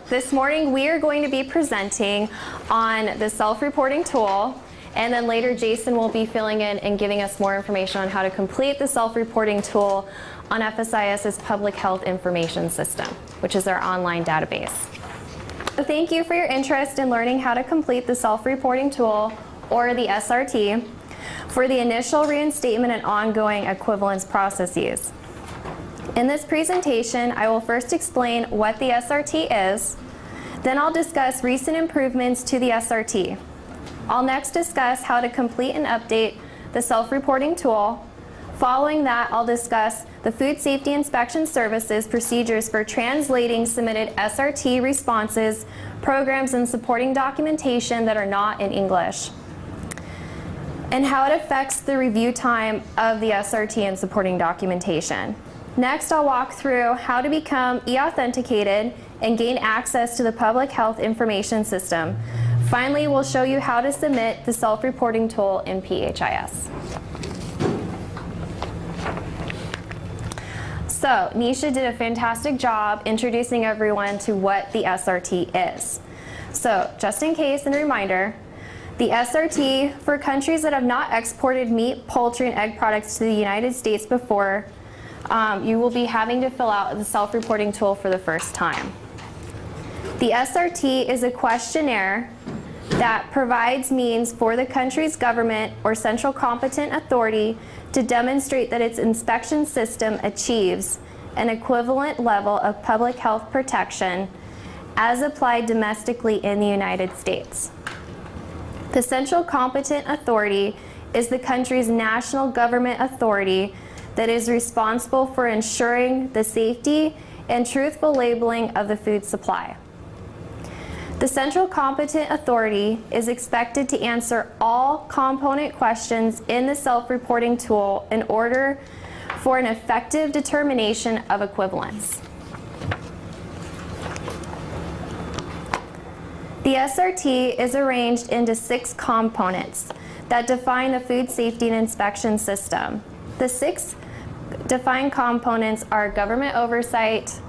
this morning we are going to be presenting on the self-reporting tool, and then later Jason will be filling in and giving us more information on how to complete the self-reporting tool on FSIS's Public Health Information System, which is our online database. So thank you for your interest in learning how to complete the self-reporting tool, or the SRT, for the initial reinstatement and ongoing equivalence processes. In this presentation, I will first explain what the SRT is, then I'll discuss recent improvements to the SRT. I'll next discuss how to complete and update the self-reporting tool. Following that, I'll discuss the Food Safety Inspection Services procedures for translating submitted SRT responses, programs, and supporting documentation that are not in English, and how it affects the review time of the SRT and supporting documentation. Next, I'll walk through how to become e-authenticated and gain access to the Public Health Information System. Finally, we'll show you how to submit the self-reporting tool in PHIS. So, Nisha did a fantastic job introducing everyone to what the SRT is. So, just in case and a reminder, the SRT, for countries that have not exported meat, poultry, and egg products to the United States before, you will be having to fill out the self-reporting tool for the first time. The SRT is a questionnaire that provides means for the country's government or central competent authority to demonstrate that its inspection system achieves an equivalent level of public health protection as applied domestically in the United States. The central competent authority is the country's national government authority that is responsible for ensuring the safety and truthful labeling of the food supply. The central competent authority is expected to answer all component questions in the self-reporting tool in order for an effective determination of equivalence. The SRT is arranged into 6 components that define the food safety and inspection system. The 6 defined components are government oversight,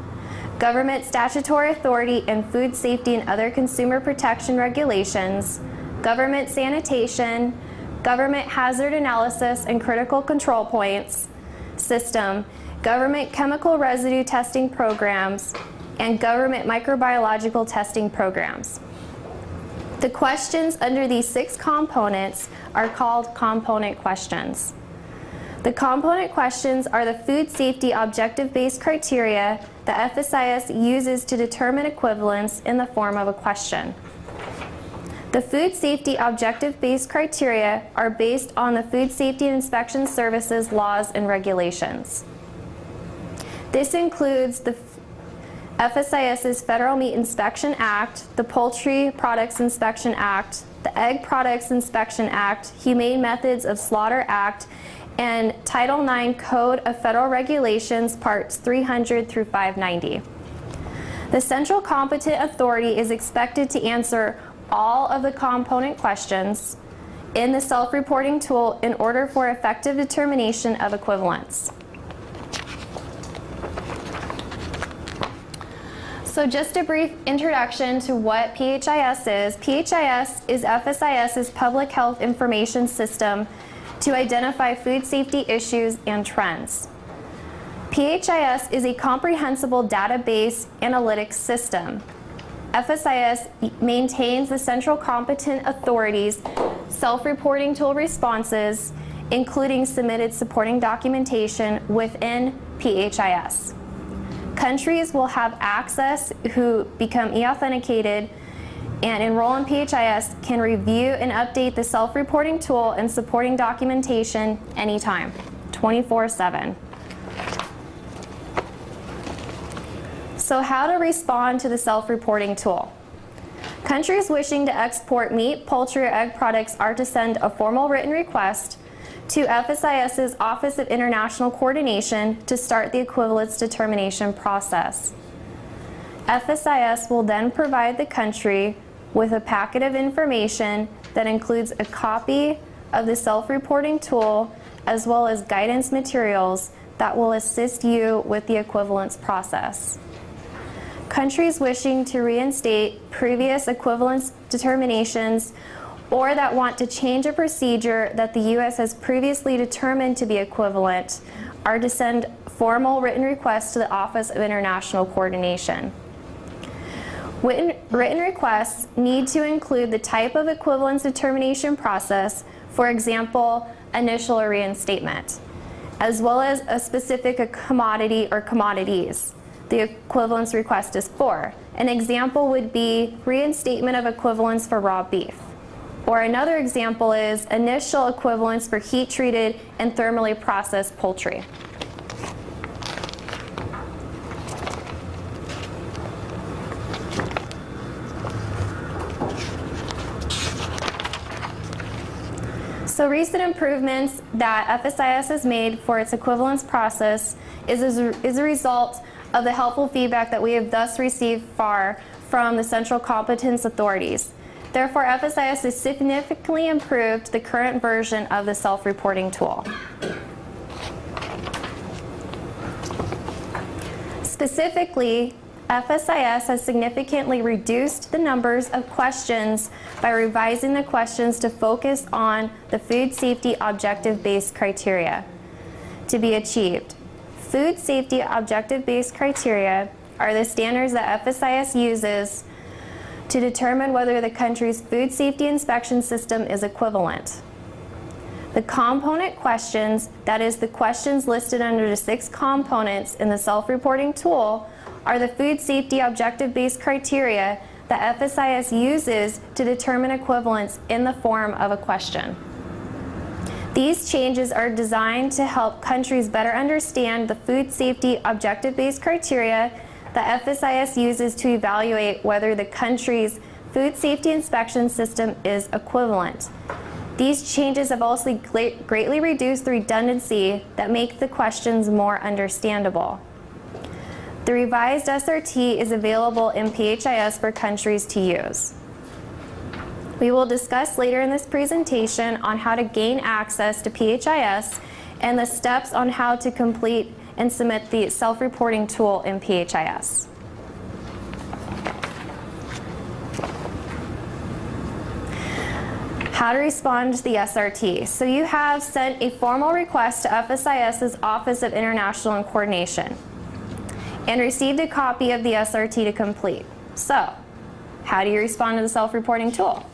government statutory authority in food safety and other consumer protection regulations, government sanitation, government hazard analysis and critical control points system, government chemical residue testing programs, and government microbiological testing programs. The questions under these 6 components are called component questions. The component questions are the food safety objective-based criteria that FSIS uses to determine equivalence in the form of a question. The food safety objective-based criteria are based on the Food Safety and Inspection Services laws and regulations. This includes the FSIS's Federal Meat Inspection Act, the Poultry Products Inspection Act, the Egg Products Inspection Act, Humane Methods of Slaughter Act, and Title IX Code of Federal Regulations, Parts 300 through 590. The central competent authority is expected to answer all of the component questions in the self-reporting tool in order for effective determination of equivalence. So just a brief introduction to what PHIS is. PHIS is FSIS's Public Health Information System to identify food safety issues and trends. PHIS is a comprehensible database analytics system. FSIS maintains the central competent authority's self-reporting tool responses, including submitted supporting documentation within PHIS. Countries will have access who become e-authenticated and enroll in PHIS can review and update the self-reporting tool and supporting documentation anytime, 24/7. So how to respond to the self-reporting tool. Countries wishing to export meat, poultry, or egg products are to send a formal written request to FSIS's Office of International Coordination to start the equivalence determination process. FSIS will then provide the country with a packet of information that includes a copy of the self-reporting tool as well as guidance materials that will assist you with the equivalence process. Countries wishing to reinstate previous equivalence determinations or that want to change a procedure that the U.S. has previously determined to be equivalent are to send formal written requests to the Office of International Coordination. Written requests need to include the type of equivalence determination process, for example, initial or reinstatement, as well as a specific commodity or commodities the equivalence request is for. An example would be reinstatement of equivalence for raw beef. Or another example is initial equivalence for heat-treated and thermally processed poultry. So recent improvements that FSIS has made for its equivalence process is a result of the helpful feedback that we have thus received far from the central competence authorities. Therefore, FSIS has significantly improved the current version of the self-reporting tool. Specifically, FSIS has significantly reduced the numbers of questions by revising the questions to focus on the food safety objective-based criteria to be achieved. Food safety objective-based criteria are the standards that FSIS uses to determine whether the country's food safety inspection system is equivalent. The component questions, that is the questions listed under the 6 components in the self-reporting tool, are the food safety objective-based criteria that FSIS uses to determine equivalence in the form of a question. These changes are designed to help countries better understand the food safety objective-based criteria that FSIS uses to evaluate whether the country's food safety inspection system is equivalent. These changes have also greatly reduced the redundancy that make the questions more understandable. The revised SRT is available in PHIS for countries to use. We will discuss later in this presentation on how to gain access to PHIS and the steps on how to complete and submit the self-reporting tool in PHIS. How to respond to the SRT. So you have sent a formal request to FSIS's Office of International Coordination and received a copy of the SRT to complete. So, how do you respond to the self-reporting tool?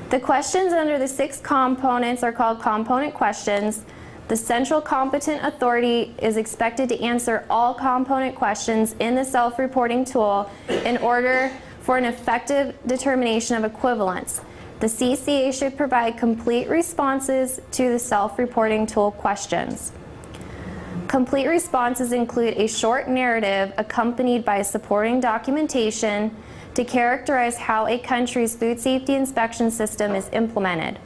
The questions under the 6 components are called component questions. The central competent authority is expected to answer all component questions in the self-reporting tool in order for an effective determination of equivalence. The CCA should provide complete responses to the self-reporting tool questions. Complete responses include a short narrative accompanied by supporting documentation to characterize how a country's food safety inspection system is implemented.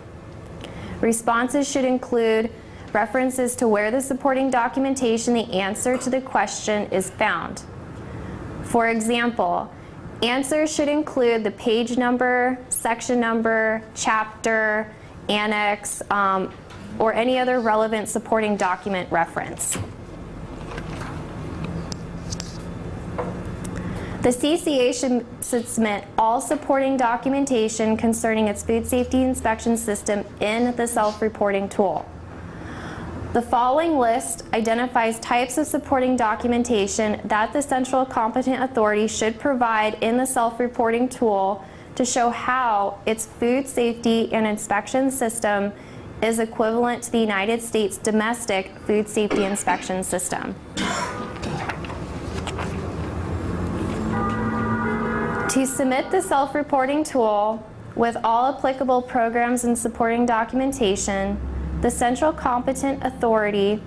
Responses should include references to where the supporting documentation, the answer to the question, is found. For example, answers should include the page number, section number, chapter, annex, or any other relevant supporting document reference. The CCA should submit all supporting documentation concerning its food safety inspection system in the self-reporting tool. The following list identifies types of supporting documentation that the central competent authority should provide in the self-reporting tool to show how its food safety and inspection system is equivalent to the United States domestic food safety inspection system. To submit the self-reporting tool with all applicable programs and supporting documentation, the central competent authority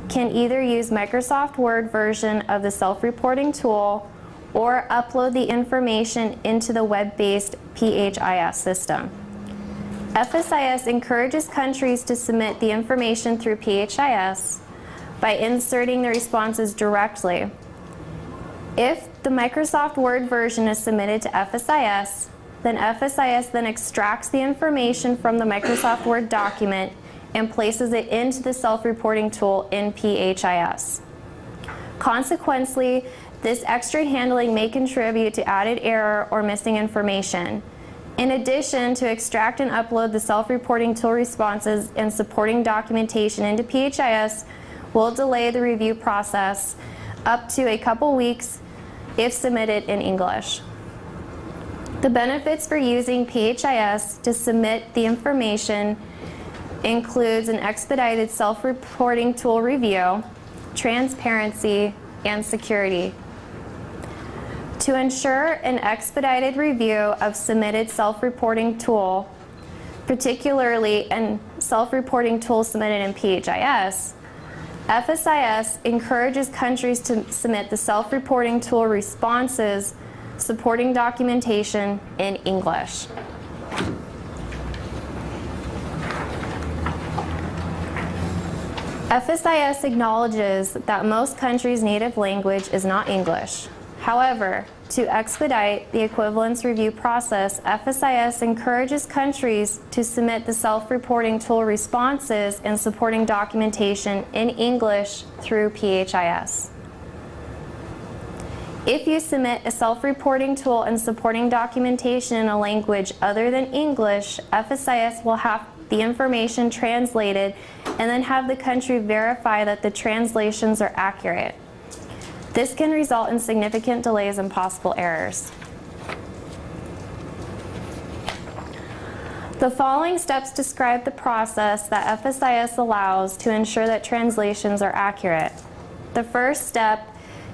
can either use Microsoft Word version of the self-reporting tool or upload the information into the web-based PHIS system. FSIS encourages countries to submit the information through PHIS by inserting the responses directly. If the Microsoft Word version is submitted to FSIS, then FSIS then extracts the information from the Microsoft Word document and places it into the self-reporting tool in PHIS. Consequently, this extra handling may contribute to added error or missing information. In addition, to extract and upload the self-reporting tool responses and supporting documentation into PHIS will delay the review process up to a couple weeks if submitted in English. The benefits for using PHIS to submit the information includes an expedited self-reporting tool review, transparency, and security. To ensure an expedited review of submitted self-reporting tool, particularly a self-reporting tool submitted in PHIS, FSIS encourages countries to submit the self-reporting tool responses supporting documentation in English. FSIS acknowledges that most countries' native language is not English. However, to expedite the equivalence review process, FSIS encourages countries to submit the self-reporting tool responses and supporting documentation in English through PHIS. If you submit a self-reporting tool and supporting documentation in a language other than English, FSIS will have the information translated and then have the country verify that the translations are accurate. This can result in significant delays and possible errors. The following steps describe the process that FSIS allows to ensure that translations are accurate. The first step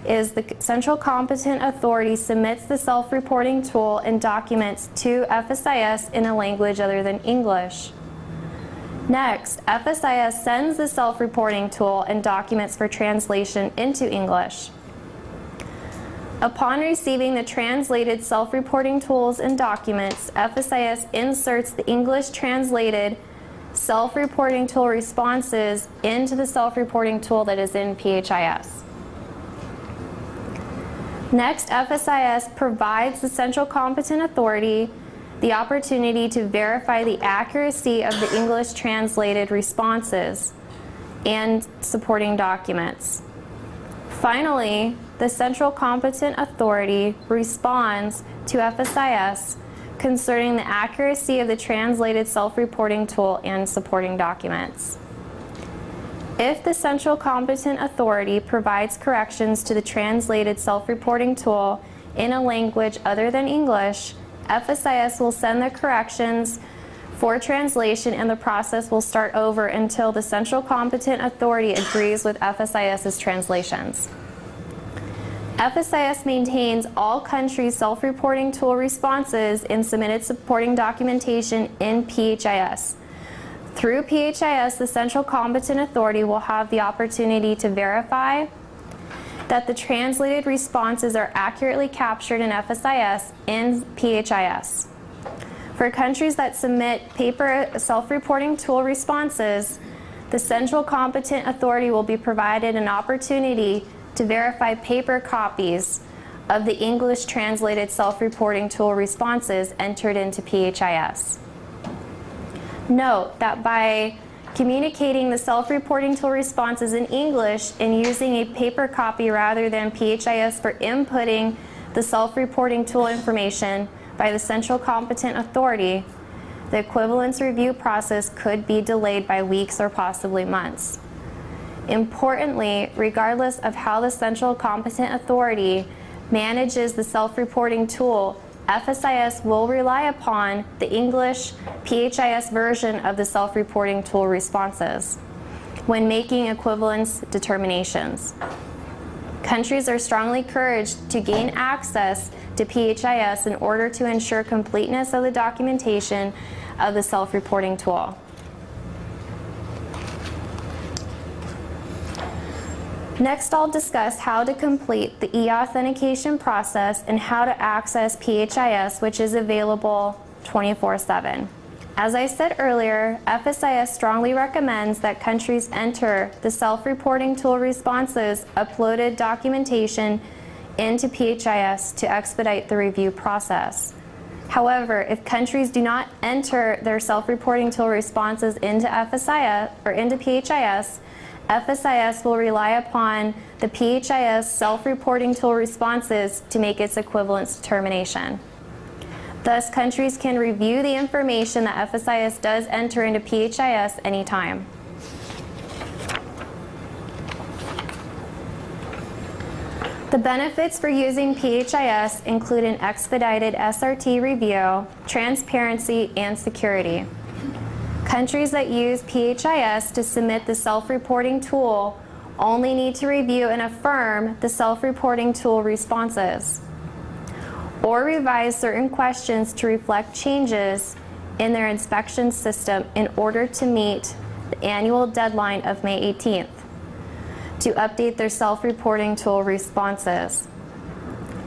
is the central competent authority submits the self-reporting tool and documents to FSIS in a language other than English. Next, FSIS sends the self-reporting tool and documents for translation into English. Upon receiving the translated self-reporting tools and documents, FSIS inserts the English translated self-reporting tool responses into the self-reporting tool that is in PHIS. Next, FSIS provides the central competent authority the opportunity to verify the accuracy of the English translated responses and supporting documents. Finally, the central competent authority responds to FSIS concerning the accuracy of the translated self-reporting tool and supporting documents. If the central competent authority provides corrections to the translated self-reporting tool in a language other than English, FSIS will send the corrections for translation and the process will start over until the central competent authority agrees with FSIS's translations. FSIS maintains all countries' self-reporting tool responses and submitted supporting documentation in PHIS. Through PHIS, the central competent authority will have the opportunity to verify that the translated responses are accurately captured in FSIS in PHIS. For countries that submit paper self-reporting tool responses, the central competent authority will be provided an opportunity to verify paper copies of the English translated self-reporting tool responses entered into PHIS. Note that by communicating the self-reporting tool responses in English and using a paper copy rather than PHIS for inputting the self-reporting tool information by the central competent authority, the equivalence review process could be delayed by weeks or possibly months. Importantly, regardless of how the central competent authority manages the self-reporting tool, FSIS will rely upon the English PHIS version of the self-reporting tool responses when making equivalence determinations. Countries are strongly encouraged to gain access to PHIS in order to ensure completeness of the documentation of the self-reporting tool. Next, I'll discuss how to complete the e-authentication process and how to access PHIS, which is available 24/7. As I said earlier, FSIS strongly recommends that countries enter the self-reporting tool responses uploaded documentation into PHIS to expedite the review process. However, if countries do not enter their self-reporting tool responses into FSIS or into PHIS, FSIS will rely upon the PHIS self-reporting tool responses to make its equivalence determination. Thus, countries can review the information that FSIS does enter into PHIS anytime. The benefits for using PHIS include an expedited SRT review, transparency, and security. Countries that use PHIS to submit the self-reporting tool only need to review and affirm the self-reporting tool responses, or revise certain questions to reflect changes in their inspection system in order to meet the annual deadline of May 18th to update their self-reporting tool responses.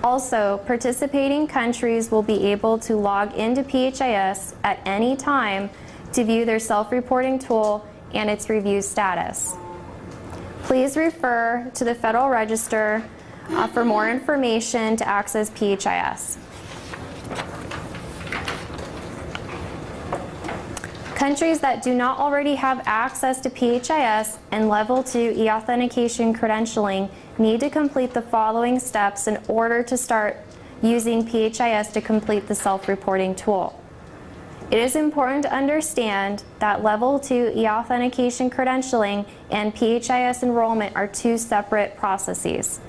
Also, participating countries will be able to log into PHIS at any time to view their self-reporting tool and its review status. Please refer to the Federal Register for more information to access PHIS. Countries that do not already have access to PHIS and Level 2 e-authentication credentialing need to complete the following steps in order to start using PHIS to complete the self-reporting tool. It is important to understand that Level 2 e-authentication credentialing and PHIS enrollment are two separate processes.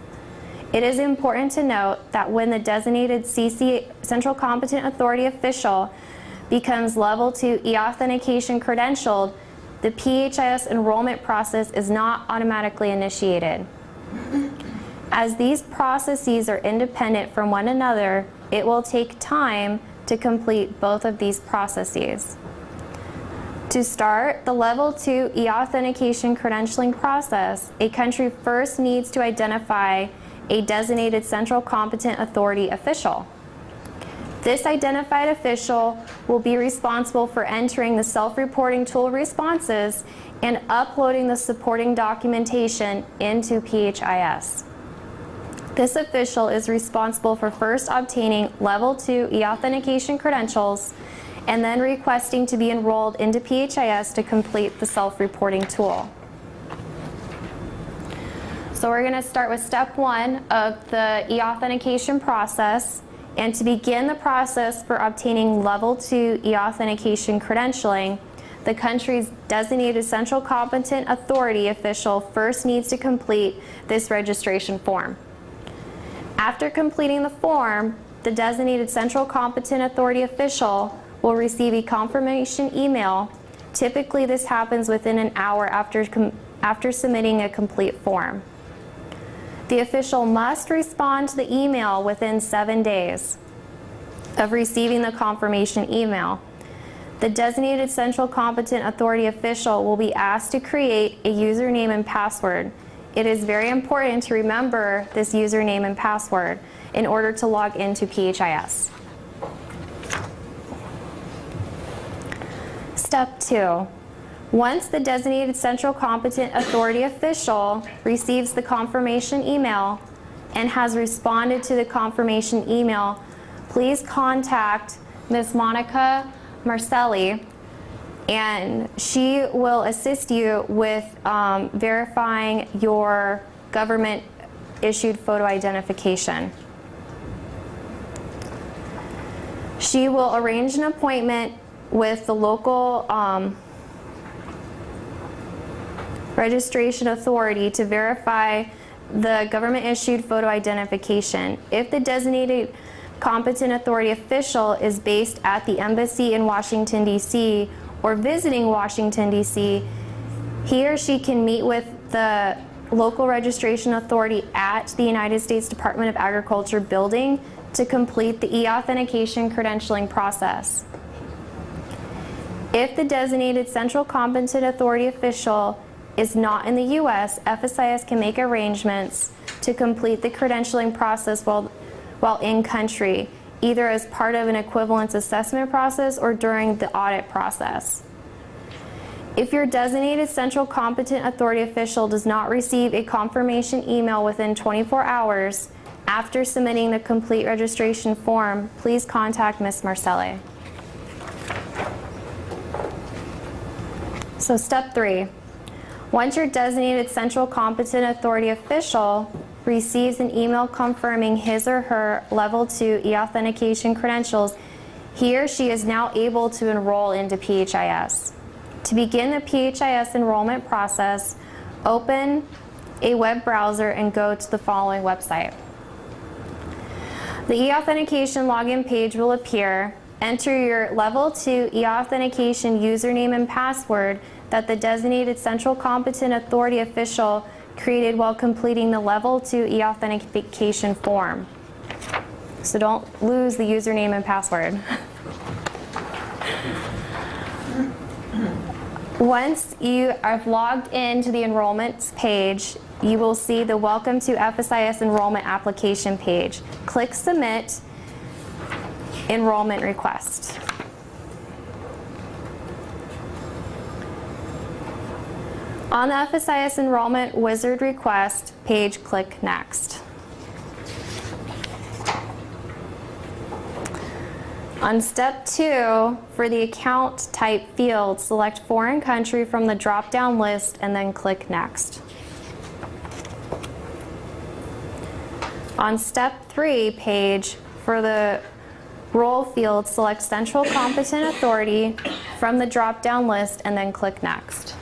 It is important to note that when the designated CC Central Competent Authority official becomes Level 2 e-authentication credentialed, the PHIS enrollment process is not automatically initiated. As these processes are independent from one another, it will take time to complete both of these processes. To start the Level 2 e-authentication credentialing process, a country first needs to identify a designated Central Competent Authority official. This identified official will be responsible for entering the self-reporting tool responses and uploading the supporting documentation into PHIS. This official is responsible for first obtaining Level 2 e-authentication credentials and then requesting to be enrolled into PHIS to complete the self-reporting tool. So we're going to start with step 1 of the e-authentication process. And to begin the process for obtaining Level 2 e-authentication credentialing, the country's designated Central Competent Authority official first needs to complete this registration form. After completing the form, the designated Central Competent Authority official will receive a confirmation email. Typically, this happens within an hour after submitting a complete form. The official must respond to the email within 7 days of receiving the confirmation email. The designated Central Competent Authority official will be asked to create a username and password. It is very important to remember this username and password in order to log into PHIS. Step 2. Once the designated Central Competent Authority official receives the confirmation email and has responded to the confirmation email, please contact Ms. Monica Marcelli, and she will assist you with verifying your government-issued photo identification. She will arrange an appointment with the local registration authority to verify the government-issued photo identification. If the designated competent authority official is based at the embassy in Washington, D.C., or visiting Washington, D.C., he or she can meet with the local registration authority at the United States Department of Agriculture building to complete the e-authentication credentialing process. If the designated Central Competent Authority official is not in the U.S., FSIS can make arrangements to complete the credentialing process while in country, either as part of an equivalence assessment process or during the audit process. If your designated Central Competent Authority official does not receive a confirmation email within 24 hours After submitting the complete registration form, please contact Ms. Marcelli. So step 3. Once your designated central competent authority official receives an email confirming his or her level 2 e-authentication credentials, he or she is now able to enroll into PHIS. To begin the PHIS enrollment process, open a web browser and go to the following website. The e-authentication login page will appear. Enter your level 2 e-authentication username and password that the designated central competent authority official created while completing the level 2 e-authentication form. So don't lose the username and password. Once you are logged into the enrollment page, you will see the Welcome to FSIS Enrollment Application page. Click Submit Enrollment Request. On the FSIS Enrollment Wizard Request page, click Next. On step 2, for the account type field, select foreign country from the drop-down list and then click Next. On step 3 page, for the role field, select Central Competent Authority from the drop-down list and then click Next.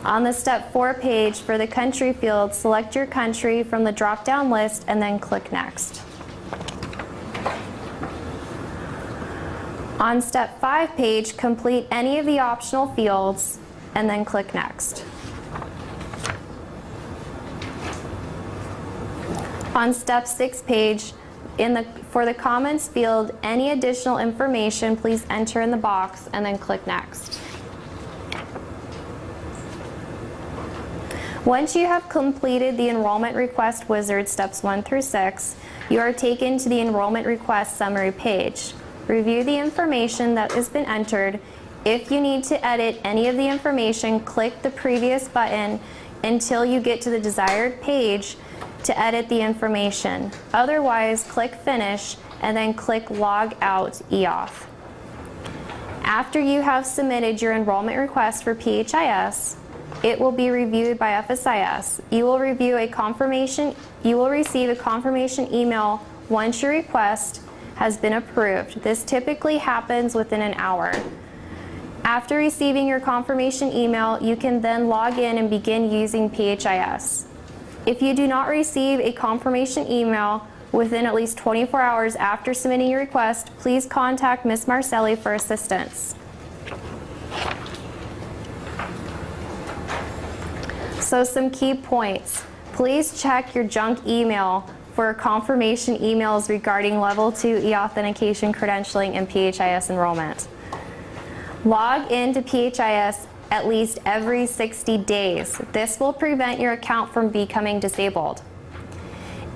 On the step 4 page, for the country field, select your country from the drop-down list and then click Next. On step 5 page, complete any of the optional fields and then click Next. On step 6 page, for the comments field, any additional information, please enter in the box and then click Next. Once you have completed the enrollment request wizard steps 1 through 6, you are taken to the enrollment request summary page. Review the information that has been entered. If you need to edit any of the information, click the previous button until you get to the desired page to edit the information. Otherwise, click Finish and then click Log Out eAuth. After you have submitted your enrollment request for PHIS, it will be reviewed by FSIS. You will receive a confirmation email once your request has been approved. This typically happens within an hour. After receiving your confirmation email, you can then log in and begin using PHIS. If you do not receive a confirmation email within at least 24 hours after submitting your request, please contact Ms. Marcelli for assistance. So some key points. Please check your junk email for confirmation emails regarding level 2 e-authentication credentialing and PHIS enrollment. Log into PHIS at least every 60 days. This will prevent your account from becoming disabled.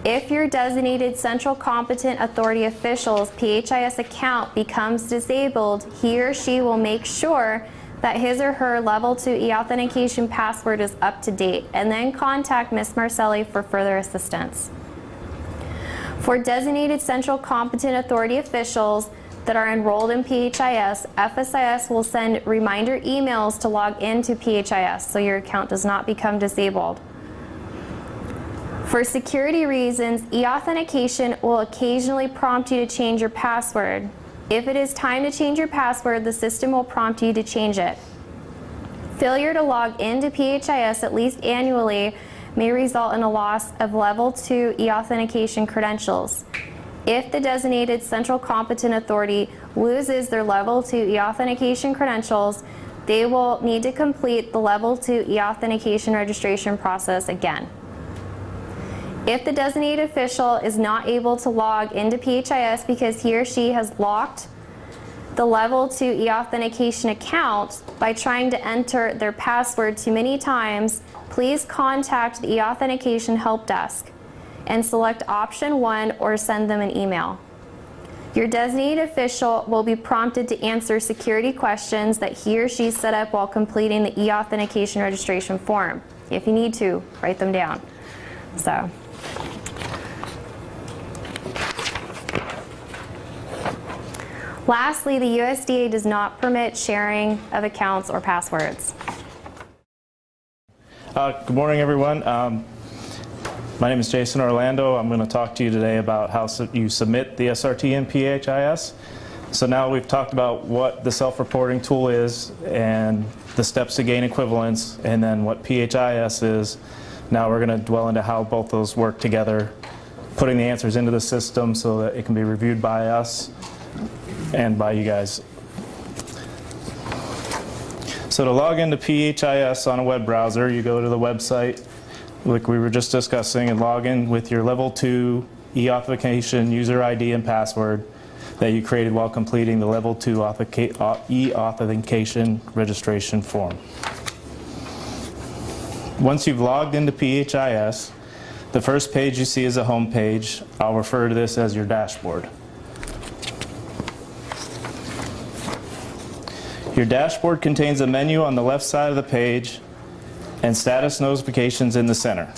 If your designated central competent authority official's PHIS account becomes disabled, he or she will make sure that his or her level 2 e-authentication password is up to date, and then contact Ms. Marcelli for further assistance. For designated central competent authority officials that are enrolled in PHIS, FSIS will send reminder emails to log into PHIS so your account does not become disabled. For security reasons, e-authentication will occasionally prompt you to change your password. If it is time to change your password, the system will prompt you to change it. Failure to log into PHIS at least annually may result in a loss of level 2 e-authentication credentials. If the designated central competent authority loses their level 2 e-authentication credentials, they will need to complete the level 2 e-authentication registration process again. If the designated official is not able to log into PHIS because he or she has locked the level 2 e-authentication account by trying to enter their password too many times, please contact the e-authentication help desk and select option 1 or send them an email. Your designated official will be prompted to answer security questions that he or she set up while completing the e-authentication registration form. if you need to, write them down. So. Lastly, the USDA does not permit sharing of accounts or passwords. Good morning, everyone. My name is Jason Orlando. I'm going to talk to you today about how you submit the SRT in PHIS. So now we've talked about what the self-reporting tool is and the steps to gain equivalence, and then what PHIS is. Now we're going to dwell into how both those work together, putting the answers into the system so that it can be reviewed by us and by you guys. So to log into PHIS on a web browser, you go to the website like we were just discussing and log in with your level 2 e-authentication user ID and password that you created while completing the level 2 e-authentication registration form. Once you've logged into PHIS, the first page you see is a home page. I'll refer to this as your dashboard. Your dashboard contains a menu on the left side of the page and status notifications in the center.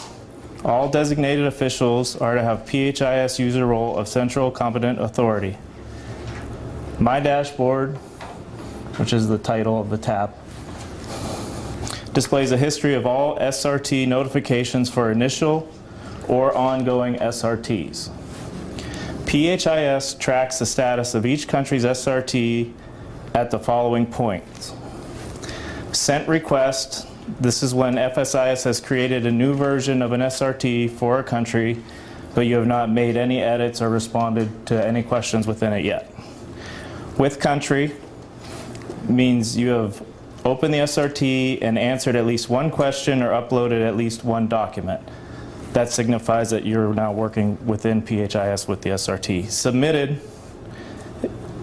All designated officials are to have PHIS user role of central competent authority. My dashboard, which is the title of the tab, displays a history of all SRT notifications for initial or ongoing SRTs. PHIS tracks the status of each country's SRT at the following points. Sent request. This is when FSIS has created a new version of an SRT for a country, but you have not made any edits or responded to any questions within it yet. With country means you have opened the SRT and answered at least one question or uploaded at least one document. That signifies that you're now working within PHIS with the SRT. Submitted,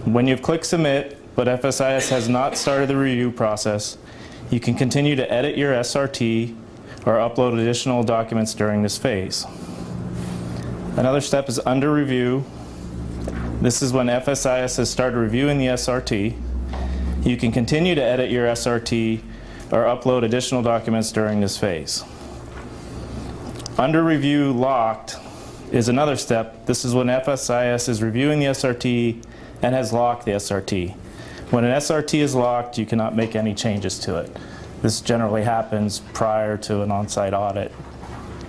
when you've clicked submit, but FSIS has not started the review process, you can continue to edit your SRT or upload additional documents during this phase. Another step is under review. This is when FSIS has started reviewing the SRT. You can continue to edit your SRT or upload additional documents during this phase. Under review locked is another step. This is when FSIS is reviewing the SRT and has locked the SRT. When an SRT is locked, you cannot make any changes to it. This generally happens prior to an on-site audit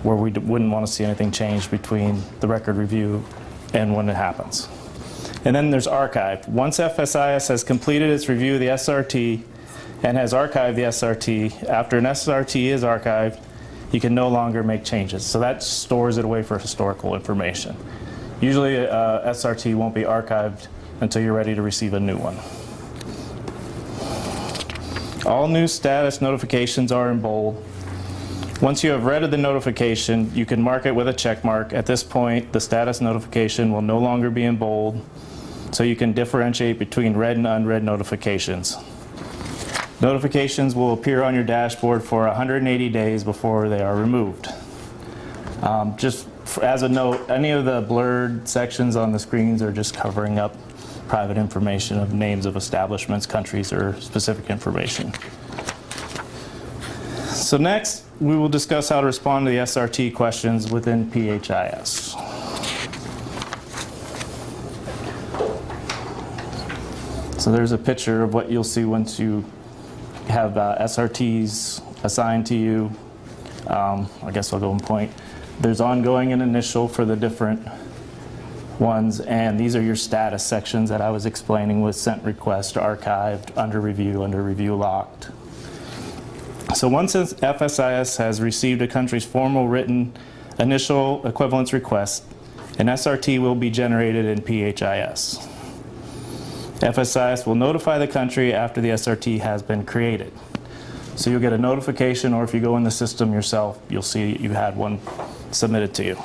where we wouldn't want to see anything change between the record review and when it happens. And then there's archive. Once FSIS has completed its review of the SRT and has archived the SRT, after an SRT is archived, you can no longer make changes. So that stores it away for historical information. Usually SRT won't be archived until you're ready to receive a new one. All new status notifications are in bold. Once you have read the notification, you can mark it with a check mark. At this point, the status notification will no longer be in bold, so you can differentiate between read and unread notifications. Notifications will appear on your dashboard for 180 days before they are removed. Just as a note, any of the blurred sections on the screens are just covering up private information of names of establishments, countries, or specific information. So next, we will discuss how to respond to the SRT questions within PHIS. So there's a picture of what you'll see once you have SRTs assigned to you. I guess I'll go and point. There's ongoing and initial for the different ones, and these are your status sections that I was explaining with sent request, archived, under review locked. So once FSIS has received a country's formal written initial equivalence request, an SRT will be generated in PHIS. FSIS will notify the country after the SRT has been created. So you'll get a notification, or if you go in the system yourself, you'll see you had one submitted to you.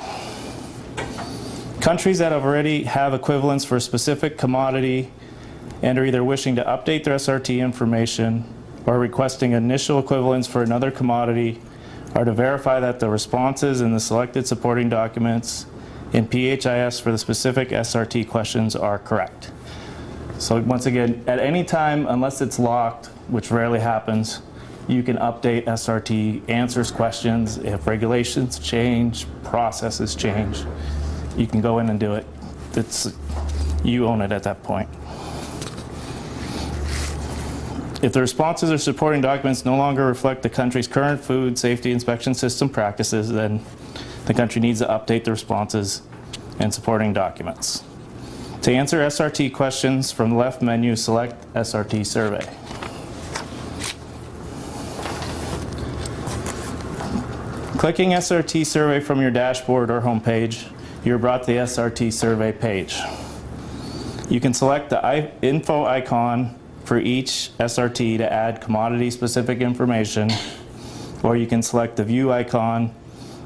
Countries that already have equivalence for a specific commodity and are either wishing to update their SRT information or requesting initial equivalence for another commodity are to verify that the responses in the selected supporting documents in PHIS for the specific SRT questions are correct. So once again, at any time, unless it's locked, which rarely happens, You can update SRT answers questions if regulations change, processes change. You can go in and do it. You own it at that point. If the responses or supporting documents no longer reflect the country's current food safety inspection system practices, then the country needs to update the responses and supporting documents. To answer SRT questions, from the left menu, select SRT survey. Clicking SRT survey from your dashboard or homepage, you're brought to the SRT survey page. You can select the info icon for each SRT to add commodity-specific information, or you can select the view icon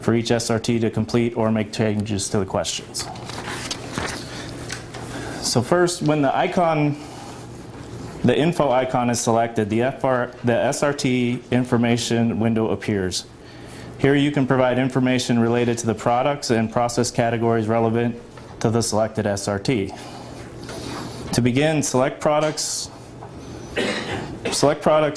for each SRT to complete or make changes to the questions. So first, when the info icon is selected, the SRT information window appears. Here you can provide information related to the products and process categories relevant to the selected SRT. To begin, select products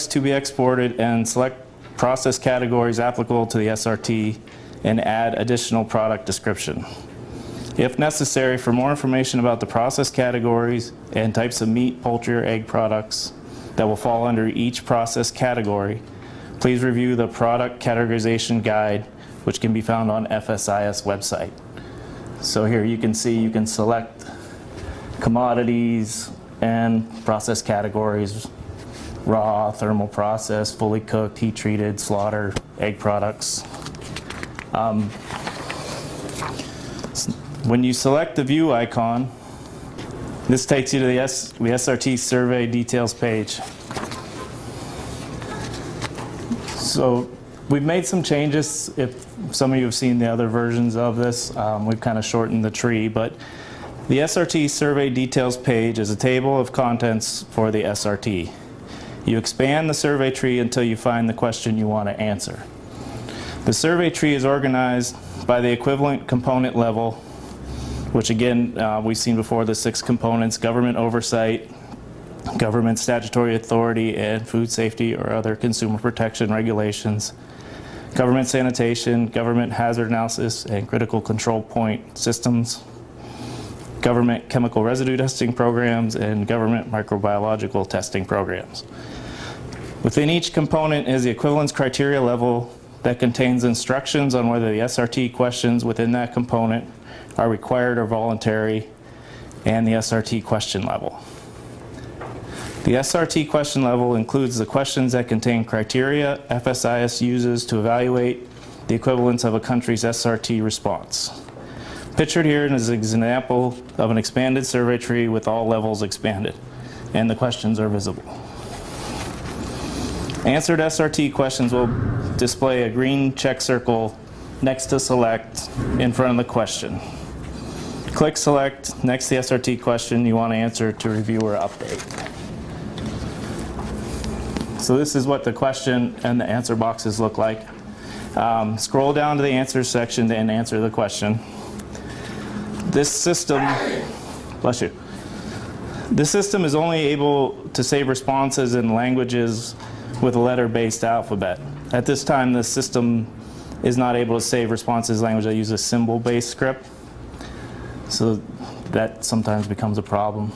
to be exported and select process categories applicable to the SRT and add additional product description. If necessary, for more information about the process categories and types of meat, poultry, or egg products that will fall under each process category, please review the product categorization guide, which can be found on FSIS website. So here you can see you can select commodities and process categories: raw, thermal processed, fully cooked, heat treated, slaughter, egg products. When you select the view icon, this takes you to the SRT survey details page. So we've made some changes. If some of you have seen the other versions of this, we've kind of shortened the tree, but the SRT survey details page is a table of contents for the SRT. You expand the survey tree until you find the question you want to answer. The survey tree is organized by the equivalent component level, which again, we've seen before, the 6 components: government oversight, government statutory authority and food safety or other consumer protection regulations, government sanitation, government hazard analysis and critical control point systems, government chemical residue testing programs, and government microbiological testing programs. Within each component is the equivalence criteria level that contains instructions on whether the SRT questions within that component are required or voluntary, and the SRT question level. The SRT question level includes the questions that contain criteria FSIS uses to evaluate the equivalence of a country's SRT response. Pictured here is an example of an expanded survey tree with all levels expanded, and the questions are visible. Answered SRT questions will display a green check circle next to select in front of the question. Click select next to the SRT question you want to answer to review or update. So this is what the question and the answer boxes look like. Scroll down to the answers section and answer the question. This system, bless you. This system is only able to save responses in languages with a letter-based alphabet. At this time, the system is not able to save responses in language that uses symbol-based script. So that sometimes becomes a problem.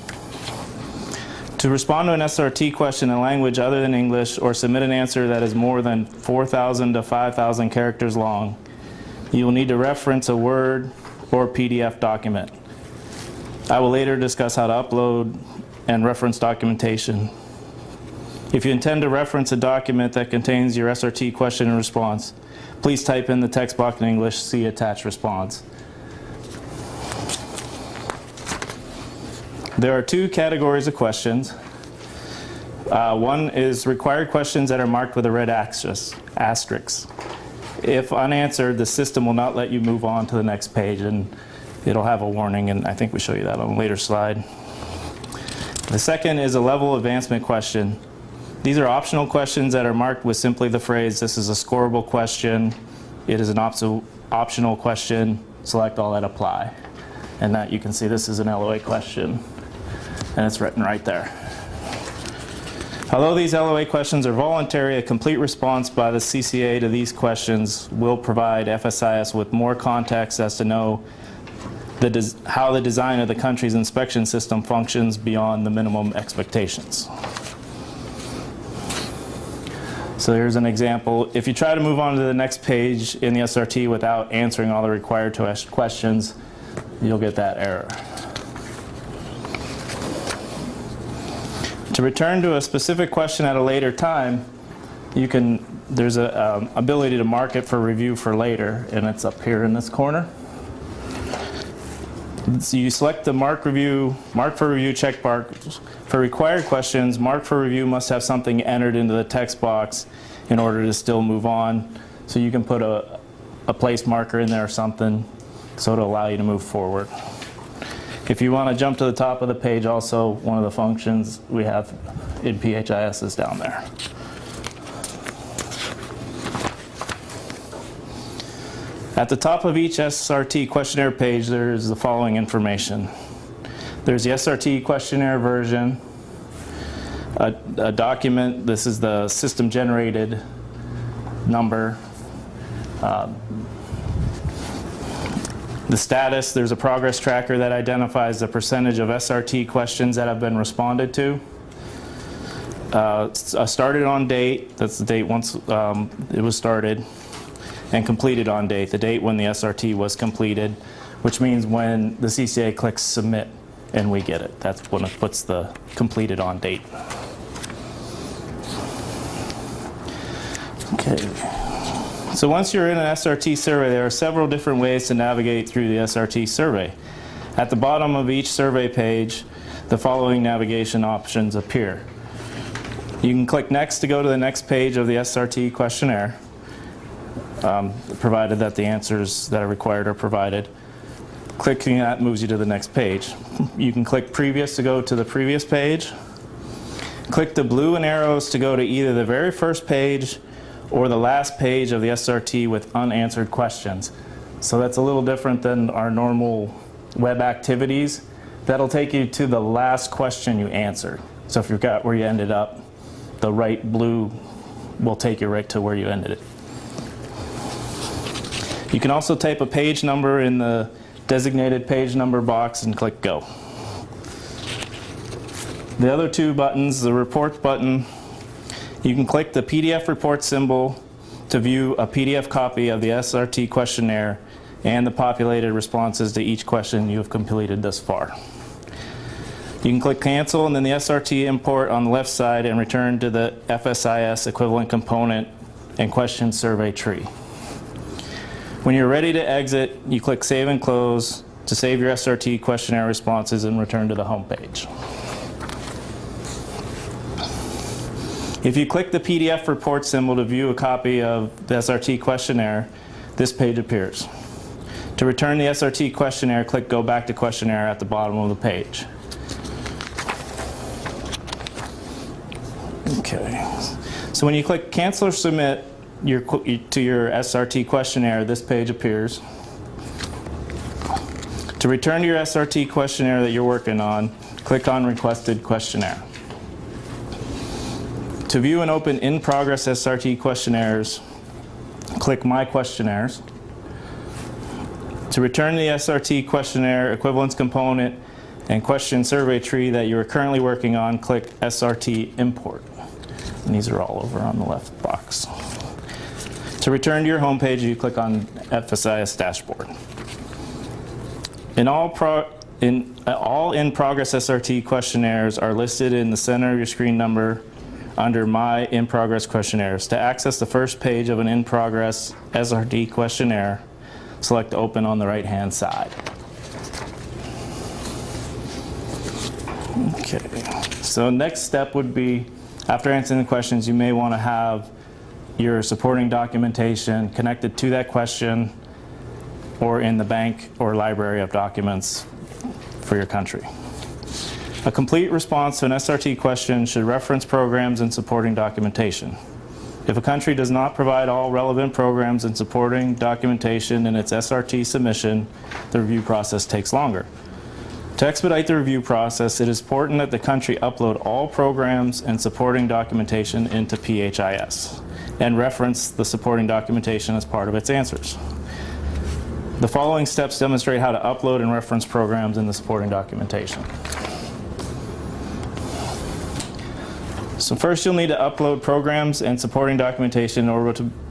To respond to an SRT question in language other than English or submit an answer that is more than 4,000 to 5,000 characters long, you will need to reference a Word or PDF document. I will later discuss how to upload and reference documentation. If you intend to reference a document that contains your SRT question and response, please type in the text box in English, see attached response. There are 2 categories of questions. One is required questions that are marked with a red asterisk. If unanswered, the system will not let you move on to the next page, and it'll have a warning, and I think we show you that on a later slide. The second is a level advancement question. These are optional questions that are marked with simply the phrase, "This is a scorable question, it is an optional question, select all that apply." And that you can see this is an LOA question, and it's written right there. Although these LOA questions are voluntary, a complete response by the CCA to these questions will provide FSIS with more context as to know how the design of the country's inspection system functions beyond the minimum expectations. So here's an example. If you try to move on to the next page in the SRT without answering all the required questions, you'll get that error. To return to a specific question at a later time, there's an ability to mark it for review for later, and it's up here in this corner. So you select the mark for review check mark. For required questions, mark for review must have something entered into the text box in order to still move on. So you can put a place marker in there or something so it'll allow you to move forward. If you want to jump to the top of the page, also one of the functions we have in PHIS is down there. At the top of each SRT questionnaire page, there's the following information. There's the SRT questionnaire version, a document, this is the system generated number, the status, there's a progress tracker that identifies the percentage of SRT questions that have been responded to. Started on date, that's the date once it was started, and completed on date, the date when the SRT was completed, which means when the CCA clicks submit and we get it. That's when it puts the completed on date. Okay. So once you're in an SRT survey, there are several different ways to navigate through the SRT survey. At the bottom of each survey page, the following navigation options appear. You can click Next to go to the next page of the SRT questionnaire, provided that the answers that are required are provided. Clicking that moves you to the next page. You can click Previous to go to the previous page. Click the blue and arrows to go to either the very first page or the last page of the SRT with unanswered questions. So that's a little different than our normal web activities. That'll take you to the last question you answered. So if you've got where you ended up, the right blue will take you right to where you ended it. You can also type a page number in the designated page number box and click Go. The other two buttons, the Report button, you can click the PDF report symbol to view a PDF copy of the SRT questionnaire and the populated responses to each question you have completed thus far. You can click Cancel and then the SRT import on the left side and return to the FSIS equivalent component and question survey tree. When you're ready to exit, you click Save and Close to save your SRT questionnaire responses and return to the home page. If you click the PDF report symbol to view a copy of the SRT questionnaire, this page appears. To return the SRT questionnaire, click Go Back to Questionnaire at the bottom of the page. Okay. So when you click Cancel or Submit to your SRT questionnaire, this page appears. To return to your SRT questionnaire that you're working on, click on Requested Questionnaire. To view and open in-progress SRT questionnaires, click My Questionnaires. To return the SRT questionnaire equivalence component and question survey tree that you are currently working on, click SRT Import. And these are all over on the left box. To return to your home page, you click on FSIS Dashboard. All in-progress SRT questionnaires are listed in the center of your screen number under My In-Progress Questionnaires. To access the first page of an in-progress SRT questionnaire, select Open on the right-hand side. Okay, so next step would be, after answering the questions, you may want to have your supporting documentation connected to that question or in the bank or library of documents for your country. A complete response to an SRT question should reference programs and supporting documentation. If a country does not provide all relevant programs and supporting documentation in its SRT submission, the review process takes longer. To expedite the review process, it is important that the country upload all programs and supporting documentation into FSIS and reference the supporting documentation as part of its answers. The following steps demonstrate how to upload and reference programs in the supporting documentation. So first you'll need to upload programs and supporting documentation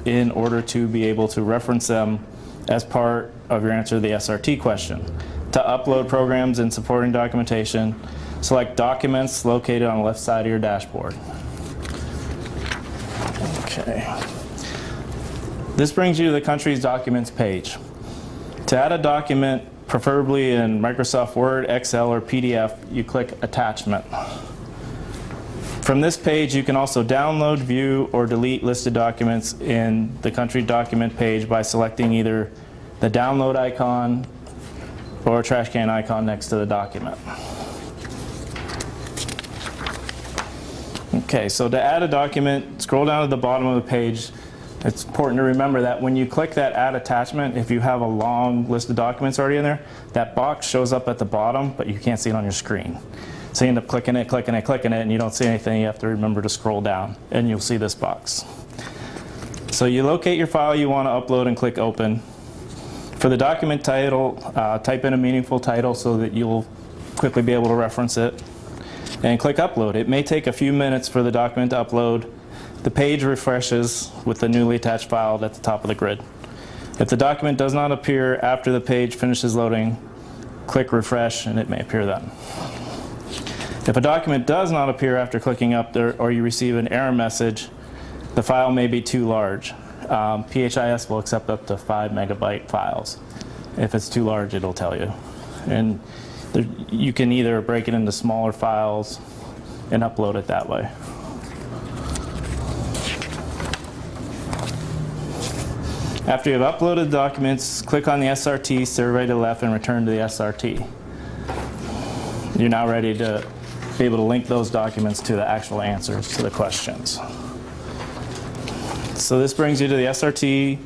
in order to be able to reference them as part of your answer to the SRT question. To upload programs and supporting documentation, select Documents located on the left side of your dashboard. Okay. This brings you to the country's documents page. To add a document, preferably in Microsoft Word, Excel, or PDF, you click Attachment. From this page, you can also download, view, or delete listed documents in the country document page by selecting either the download icon or a trash can icon next to the document. Okay, so to add a document, scroll down to the bottom of the page. It's important to remember that when you click that Add Attachment, if you have a long list of documents already in there, that box shows up at the bottom, but you can't see it on your screen. So you end up clicking it, and you don't see anything. You have to remember to scroll down, and you'll see this box. So you locate your file you want to upload and click Open. For the document title, type in a meaningful title so that you'll quickly be able to reference it, and click Upload. It may take a few minutes for the document to upload. The page refreshes with the newly attached file at the top of the grid. If the document does not appear after the page finishes loading, click Refresh and it may appear then. If a document does not appear after clicking up there, or you receive an error message, the file may be too large. FSIS will accept up to 5 megabyte files. If it's too large, it'll tell you. And you can either break it into smaller files and upload it that way. After you've uploaded documents, click on the SRT survey to the left and return to the SRT. You're now ready to be able to link those documents to the actual answers to the questions. So this brings you to the SRT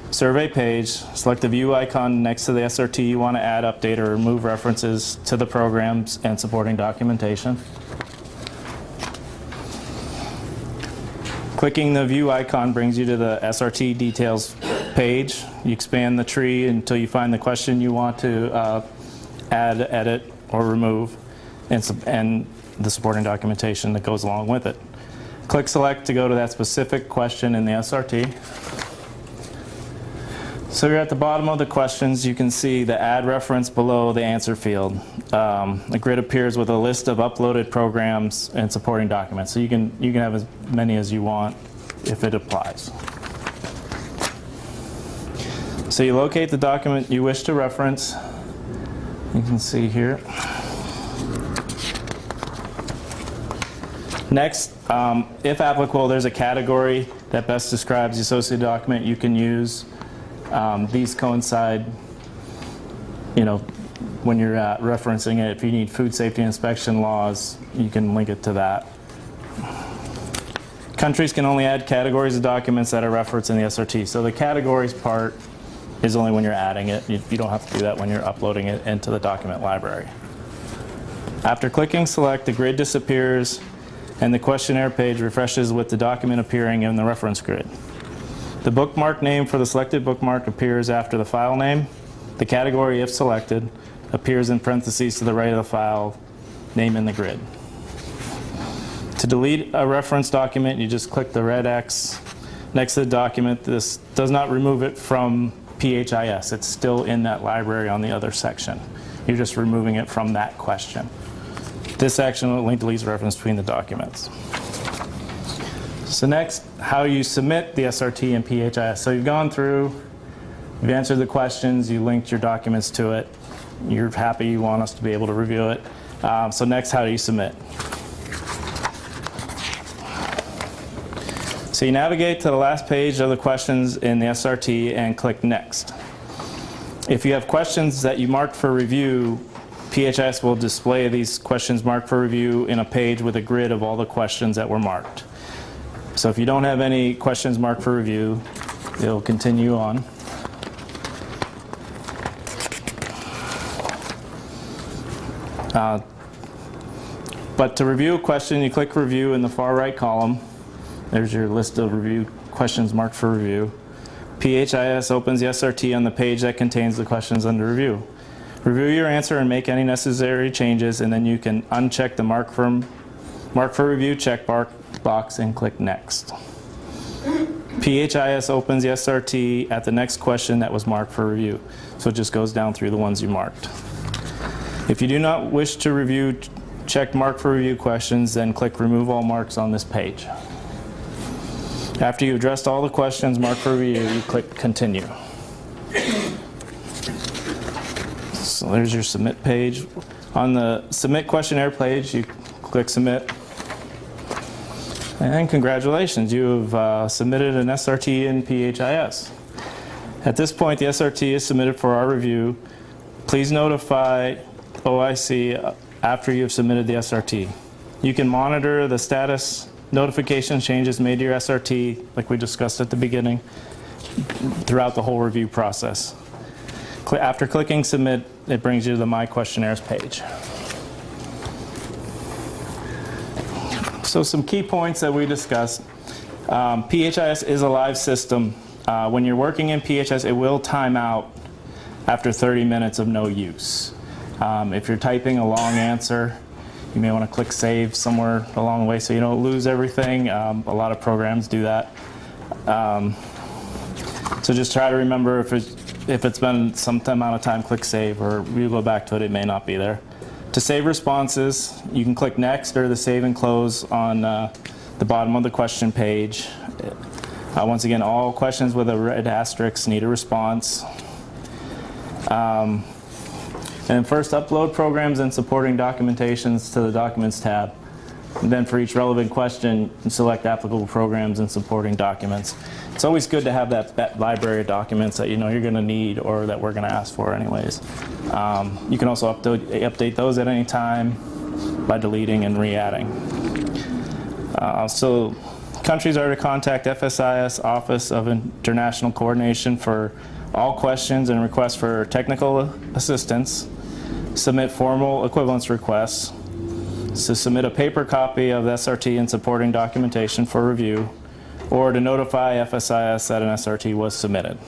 survey page. Select the view icon next to the SRT you want to add, update, or remove references to the programs and supporting documentation. Clicking the view icon brings you to the SRT details page. You expand the tree until you find the question you want to add, edit, or remove, and the supporting documentation that goes along with it. Click Select to go to that specific question in the SRT. So you're at the bottom of the questions. You can see the add reference below the answer field. The grid appears with a list of uploaded programs and supporting documents. So you can have as many as you want if it applies. So you locate the document you wish to reference. You can see here. Next, if applicable, there's a category that best describes the associated document you can use. These coincide, when you're referencing it. If you need food safety and inspection laws, you can link it to that. Countries can only add categories of documents that are referenced in the SRT. So the categories part is only when you're adding it. You don't have to do that when you're uploading it into the document library. After clicking Select, the grid disappears and the questionnaire page refreshes with the document appearing in the reference grid. The bookmark name for the selected bookmark appears after the file name. The category, if selected, appears in parentheses to the right of the file name in the grid. To delete a reference document, you just click the red X next to the document. This does not remove it from FSIS. It's still in that library on the other section. You're just removing it from that question. This action will link deletes reference between the documents. So next, how you submit the SRT and FSIS. So you've gone through, you've answered the questions, you linked your documents to it, you're happy you want us to be able to review it. So next, how do you submit? So you navigate to the last page of the questions in the SRT and click Next. If you have questions that you marked for review, FSIS will display these questions marked for review in a page with a grid of all the questions that were marked. So if you don't have any questions marked for review, it'll continue on. But to review a question, you click Review in the far right column. There's your list of review questions marked for review. PHIS opens the SRT on the page that contains the questions under review. Review your answer and make any necessary changes, and then you can uncheck the Mark for Review check box and click Next. PHIS opens the SRT at the next question that was marked for review. So it just goes down through the ones you marked. If you do not wish to review checked Mark for Review questions, then click Remove All Marks on this page. After you've addressed all the questions marked for review, you click Continue. So there's your Submit page. On the Submit Questionnaire page, you click Submit. And congratulations, you have submitted an SRT in PHIS. At this point, the SRT is submitted for our review. Please notify OIC after you have submitted the SRT. You can monitor the status notification changes made to your SRT, like we discussed at the beginning, throughout the whole review process. After clicking Submit, it brings you to the My Questionnaires page. So some key points that we discussed. PHIS is a live system. When you're working in PHIS, it will time out after 30 minutes of no use. If you're typing a long answer, you may want to click Save somewhere along the way so you don't lose everything. A lot of programs do that. So just try to remember if it's been some amount of time, click Save, or you go back to it, it may not be there. To save responses, you can click Next or the Save and Close on the bottom of the question page. Once again, all questions with a red asterisk need a response. And first, upload programs and supporting documentations to the Documents tab. And then for each relevant question, select applicable programs and supporting documents. It's always good to have that library of documents that you know you're going to need or that we're going to ask for anyways. You can also update those at any time by deleting and re-adding. So countries are to contact FSIS Office of International Coordination for all questions and requests for technical assistance, submit formal equivalence requests, to submit a paper copy of the SRT and supporting documentation for review, or to notify FSIS that an SRT was submitted.